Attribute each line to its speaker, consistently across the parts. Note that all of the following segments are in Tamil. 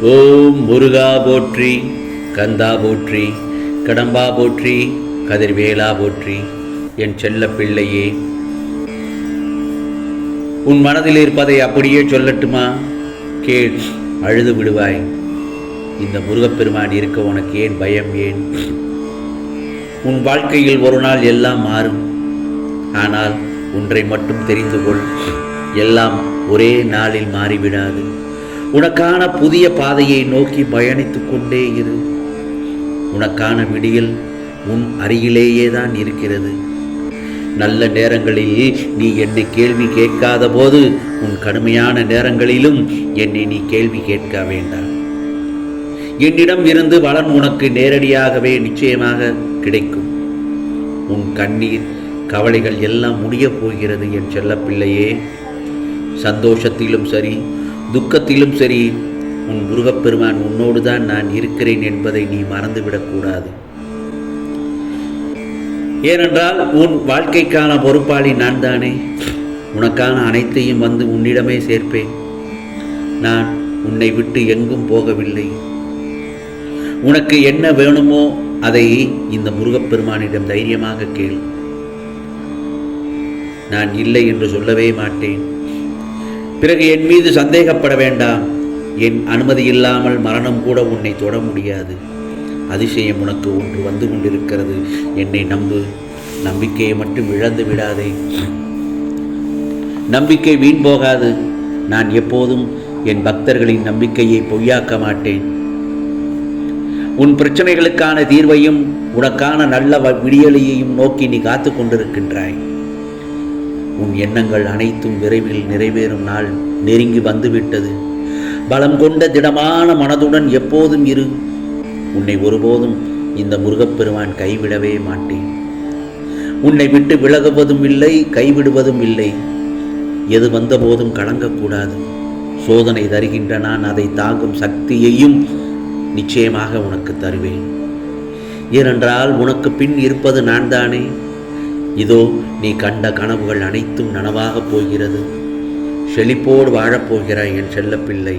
Speaker 1: ஓம் முருகா போற்றி, கந்தா போற்றி, கடம்பா போற்றி, கதிர்வேலா போற்றி. என் செல்ல பிள்ளையே, உன் மனதில் இருப்பதை அப்படியே சொல்லட்டுமா? கேள், அழுது விடுவாய். இந்த முருகப்பெருமான் இருக்க உனக்கு ஏன் பயம்? ஏன்? உன் வாழ்க்கையில் ஒரு நாள் எல்லாம் மாறும். ஆனால் ஒன்றை மட்டும் தெரிந்து கொள், எல்லாம் ஒரே நாளில் மாறிவிடாது. உனக்கான புதிய பாதையை நோக்கி பயணித்து கொண்டே இரு. உனக்கான விடியல் உன் அருகிலேயே தான் இருக்கிறது. நல்ல நேரங்களில் நீ என்னை கேள்வி கேட்காத போது உன் கடுமையான நேரங்களிலும் என்னை நீ கேள்வி கேட்க வேண்டாம். என்னிடம் இருந்து பலன் உனக்கு நேரடியாகவே நிச்சயமாக கிடைக்கும். உன் கண்ணீர் கவலைகள் எல்லாம் முடியப் போகிறது என் செல்லப்பிள்ளையே. சந்தோஷத்திலும் சரி, துக்கத்திலும் சரி, உன் முருகப்பெருமான் உன்னோடு தான் நான் இருக்கிறேன் என்பதை நீ மறந்துவிடக்கூடாது. ஏனென்றால் உன் வாழ்க்கைக்கான பொறுப்பாளி நான் தானே. உனக்கான அனைத்தையும் வந்து உன்னிடமே சேர்ப்பேன். நான் உன்னை விட்டு எங்கும் போகவில்லை. உனக்கு என்ன வேணுமோ அதை இந்த முருகப்பெருமானிடம் தைரியமாக கேள். நான் இல்லை என்று சொல்லவே மாட்டேன். பிறகு என் மீது சந்தேகப்பட வேண்டாம். என் அனுமதி இல்லாமல் மரணம் கூட உன்னை தொட முடியாது. அதிசயம் உனக்கு ஒன்று வந்து கொண்டிருக்கிறது. என்னை நம்பு. நம்பிக்கையை மட்டும் இழந்து விடாதே. நம்பிக்கை வீண் போகாது. நான் எப்போதும் என் பக்தர்களின் நம்பிக்கையை பொய்யாக்க மாட்டேன். உன் பிரச்சனைகளுக்கான தீர்வையும் உனக்கான நல்ல விடியலையையும் நோக்கி நீ காத்து கொண்டிருக்கின்றாய். உன் எண்ணங்கள் அனைத்தும் விரைவில் நிறைவேறும் நாள் நெருங்கி வந்துவிட்டது. பலம் கொண்ட திடமான மனதுடன் எப்போதும் இரு. உன்னை ஒருபோதும் இந்த முருகப்பெருமான் கைவிடவே மாட்டேன். உன்னை விட்டு விலகுவதும் இல்லை, கைவிடுவதும் இல்லை. எது வந்த போதும் கலங்கக்கூடாது. சோதனை தருகின்ற நான் அதை தாங்கும் சக்தியையும் நிச்சயமாக உனக்கு தருவேன். ஏனென்றால் உனக்கு பின் இருப்பது நான் தானே. இதோ நீ கண்ட கனவுகள் அனைத்தும் நனவாகப் போகிறது. செழிப்போடு வாழப்போகிறாய் என் செல்லப்பிள்ளை.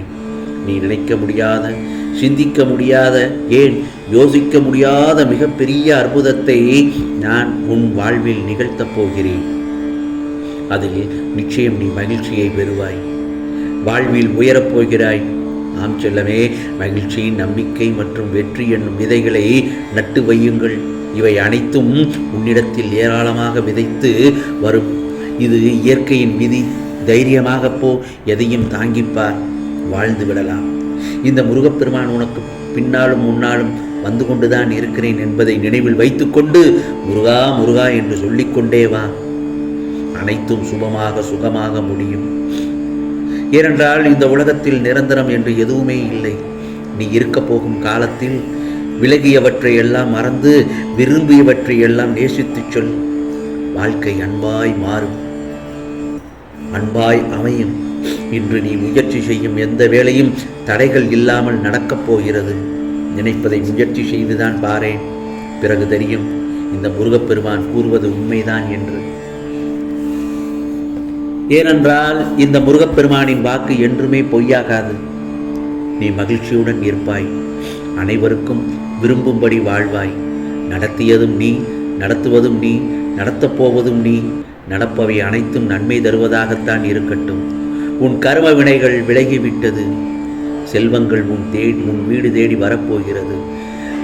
Speaker 1: நீ நினைக்க முடியாத, சிந்திக்க முடியாத, ஏன் யோசிக்க முடியாத மிகப்பெரிய அற்புதத்தை நான் உன் வாழ்வில் நிகழ்த்தப் போகிறேன். அதில் நிச்சயம் நீ மகிழ்ச்சியை பெறுவாய். வாழ்வில் உயரப் போகிறாய். ஆம் செல்லமே, மகிழ்ச்சி, நம்பிக்கை மற்றும் வெற்றி என்னும் விதைகளை நட்டு வையுங்கள். இவை அனைத்தும் உன்னிடத்தில் ஏராளமாக விதைத்து வரும். இது இயற்கையின் விதி. தைரியமாக போ. எதையும் தாங்கிப்பார். வாழ்ந்து விடலாம். இந்த முருகப்பெருமான் உனக்கு பின்னாலும் முன்னாலும் வந்து கொண்டுதான் இருக்கிறேன் என்பதை நினைவில் வைத்துக்கொண்டு முருகா முருகா என்று சொல்லிக்கொண்டே வா. அனைத்தும் சுபமாக சுகமாக முடியும். ஏனென்றால் இந்த உலகத்தில் நிரந்தரம் என்று எதுவுமே இல்லை. நீ இருக்க போகும் காலத்தில் விலகியவற்றை எல்லாம் மறந்து விரும்பியவற்றை எல்லாம் நேசித்துச் சொல். வாழ்க்கை அன்பாய் மாறும், அன்பாய் அமையும். இன்று நீ முயற்சி செய்யும் எந்த வேளையும் தடைகள் இல்லாமல் நடக்கப் போகிறது. நினைப்பதை முயற்சி செய்துதான் பாரேன். பிறகு தெரியும் இந்த முருகப்பெருமான் கூறுவது உண்மைதான் என்று. ஏனென்றால் இந்த முருகப்பெருமானின் வாக்கு என்றுமே பொய்யாகாது. நீ மகிழ்ச்சியுடன் இருப்பாய். அனைவருக்கும் விரும்பும்படி வாழ்வாய். நடத்தியதும் நீ, நடத்துவதும் நீ, நடத்தப் போவதும் நீ. நடப்பவை அனைத்தும் நன்மை தருவதாகத்தான் இருக்கட்டும். உன் கர்ம வினைகள் விலகிவிட்டது. செல்வங்கள் உன் வீடு தேடி வரப்போகிறது.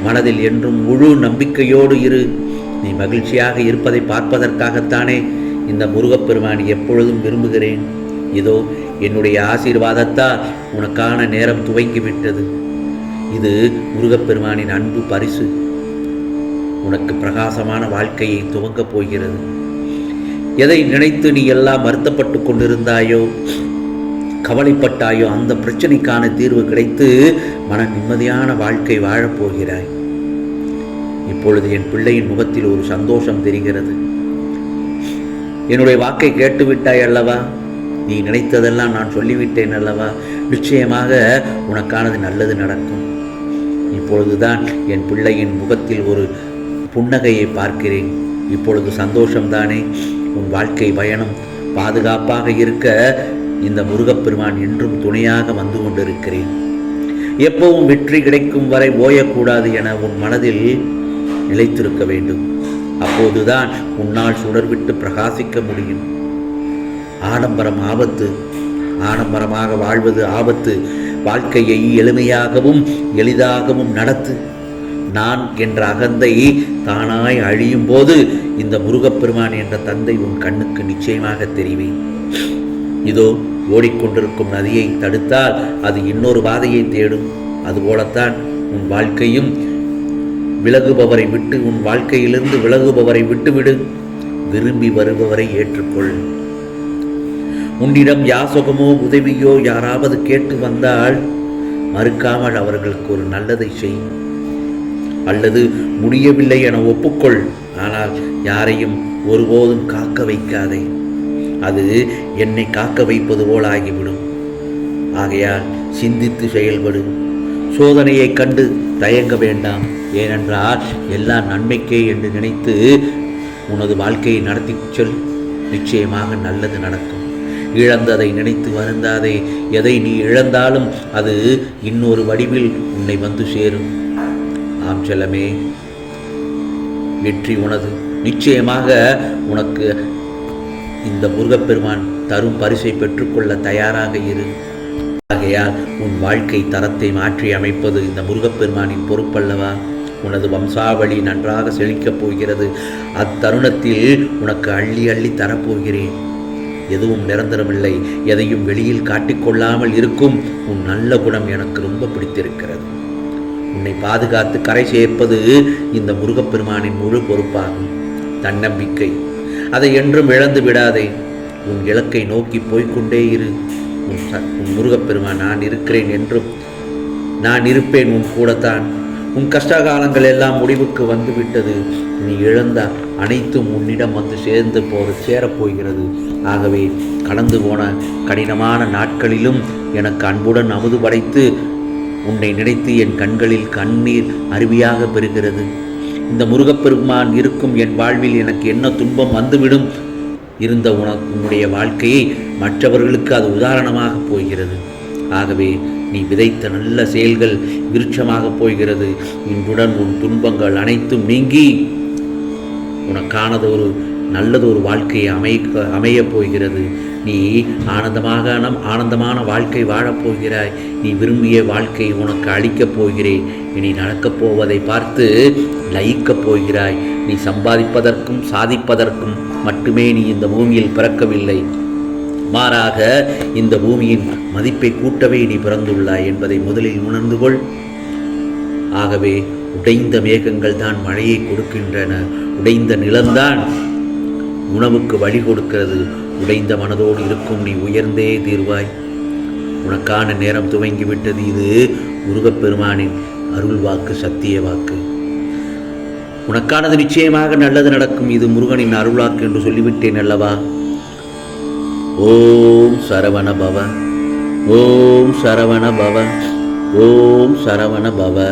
Speaker 1: மனதில் என்றும் முழு நம்பிக்கையோடு இரு. நீ மகிழ்ச்சியாக இருப்பதை பார்ப்பதற்காகத்தானே இந்த முருகப்பெருமான் எப்பொழுதும் விரும்புகிறேன். இதோ என்னுடைய ஆசீர்வாதத்தால் உனக்கான நேரம் துவங்கிவிட்டது. இது முருகப்பெருமானின் அன்பு பரிசு. உனக்கு பிரகாசமான வாழ்க்கையை துவங்கப் போகிறது. எதை நினைத்து நீ எல்லாம் வருத்தப்பட்டு கொண்டிருந்தாயோ, கவலைப்பட்டாயோ, அந்த பிரச்சனைக்கான தீர்வு கிடைத்து மன நிம்மதியான வாழ்க்கை வாழப்போகிறாய். இப்பொழுது என் பிள்ளையின் முகத்தில் ஒரு சந்தோஷம் தெரிகிறது. என்னுடைய வாக்கை கேட்டுவிட்டாய் அல்லவா? நீ நினைத்ததெல்லாம் நான் சொல்லிவிட்டேன் அல்லவா? நிச்சயமாக உனக்கானது நல்லது நடக்கும். இப்பொழுதுதான் என் பிள்ளையின் முகத்தில் ஒரு புன்னகையை பார்க்கிறேன். இப்பொழுது சந்தோஷம்தானே? உன் வாழ்க்கை பயணம் பாதுகாப்பாக இருக்க இந்த முருகப்பெருமான் என்றும் துணையாக வந்து கொண்டிருக்கிறேன். எப்பவும் வெற்றி கிடைக்கும் வரை ஓயக்கூடாது என உன் மனதில் நிலைத்திருக்க வேண்டும். அப்போதுதான் உன்னால் சுடர்விட்டு பிரகாசிக்க முடியும். ஆடம்பரம் ஆபத்து. ஆடம்பரமாக வாழ்வது ஆபத்து. வாழ்க்கையை எளிமையாகவும் எளிதாகவும் நடத்து. நான் என்ற அகந்தை தானாய் அழியும் போது இந்த முருகப்பெருமான் என்ற தந்தை உன் கண்ணுக்கு நிச்சயமாக தெரிவேன். இதோ ஓடிக்கொண்டிருக்கும் நதியை தடுத்தால் அது இன்னொரு பாதையை தேடும். அதுபோலத்தான் உன் வாழ்க்கையும். விலகுபவரை விட்டு உன் வாழ்க்கையிலிருந்து விலகுபவரை விட்டுவிடு. விரும்பி வருபவரை ஏற்றுக்கொள். உன்னிடம் யாசகமோ உதவியோ யாராவது கேட்டு வந்தால் மறுக்காமல் அவர்களுக்கு ஒரு நல்லதை செய். அல்லது முடியவில்லை என ஒப்புக்கொள். ஆனால் யாரையும் ஒருபோதும் காக்க வைக்காதே. அது என்னை காக்க வைப்பது போல் ஆகிவிடும். ஆகையால் சிந்தித்து செயல்படு. சோதனையை கண்டு தயங்க வேண்டாம். ஏனென்றால் எல்லாம் நன்மைக்கே என்று நினைத்து உனது வாழ்க்கையை நடத்தி சொல். நிச்சயமாக நல்லது நடக்கும். இழந்ததை நினைத்து வருந்தாதே. எதை நீ இழந்தாலும் அது இன்னொரு வடிவில் உன்னை வந்து சேரும். ஆம் செல்லமே, வெற்றி உனது. நிச்சயமாக உனக்கு இந்த முருகப்பெருமான் தரும் பரிசை பெற்றுக்கொள்ள தயாராக இரு. ஆகையால் உன் வாழ்க்கை தரத்தை மாற்றி அமைப்பது இந்த முருகப்பெருமானின் பொறுப்பல்லவா? உனது வம்சாவளி நன்றாக செழிக்கப் போகிறது. அத்தருணத்தில் உனக்கு அள்ளி அள்ளி தரப்போகிறேன். எதுவும் நிரந்தரமில்லை. எதையும் வெளியில் காட்டிக்கொள்ளாமல் இருக்கும் உன் நல்ல குணம் எனக்கு ரொம்ப பிடித்திருக்கிறது. உன்னை பாதுகாத்து கரை சேர்ப்பது இந்த முருகப்பெருமானின் முழு பொறுப்பாகும். தன்னம்பிக்கை, அதை என்றும் இழந்து விடாதே. உன் இலக்கை நோக்கி போய்கொண்டே இரு. உன் முருகப்பெருமான் நான் இருக்கிறேன் என்றும் நான் இருப்பேன் உன் கூடத்தான். உன் கஷ்டகாலங்கள் எல்லாம் முடிவுக்கு வந்துவிட்டது. நீ இழந்த அனைத்தும் உன்னிடம் வந்து சேரப்போகிறது. ஆகவே கடந்து போன கடினமான நாட்களிலும் எனக்கு அன்புடன் அமுது படைத்து உன்னை நினைத்து என் கண்களில் கண்ணீர் அருவியாக பெறுகிறது. இந்த முருகப்பெருமான் இருக்கும் என் வாழ்வில் எனக்கு என்ன துன்பம் வந்துவிடும் இருந்த உன்னுடைய வாழ்க்கையை மற்றவர்களுக்கு அது உதாரணமாக போகிறது. ஆகவே நீ விதைத்த நல்ல செயல்கள் விருட்சமாக போகிறது. இன்றுடன் உன் துன்பங்கள் அனைத்தும் நீங்கி உனக்கானதொரு நல்லதொரு வாழ்க்கையை அமையப் போகிறது. நீ ஆனந்தமான வாழ்க்கை வாழப்போகிறாய். நீ விரும்பிய வாழ்க்கை உனக்கு அளிக்கப் போகிறேன். இனி நடக்கப் போவதை பார்த்து லயிக்கப் போகிறாய். நீ சம்பாதிப்பதற்கும் சாதிப்பதற்கும் மட்டுமே நீ இந்த பூமியில் பிறக்கவில்லை. மாறாக இந்த பூமியின் மதிப்பை கூட்டவே நீ பிறந்துள்ளாய் என்பதை முதலில் உணர்ந்து கொள். ஆகவே உடைந்த மேகங்கள் தான் மழையை கொடுக்கின்றன. உடைந்த நிலம்தான் உணவுக்கு வழி கொடுக்கிறது. உடைந்த மனதோடு இருக்கும் நீ உயர்ந்தே தீர்வாய். உனக்கான நேரம் துவங்கிவிட்டது. இது முருகப்பெருமானின் அருள் வாக்கு, சத்திய வாக்கு. உனக்கானது நிச்சயமாக நல்லது நடக்கும். இது முருகனின் அருள் வாக்கு என்று சொல்லிவிட்டேன் அல்லவா? ஓம் சரவண பவ, ஓம் சரவண பவ, ஓம் சரவண பவ.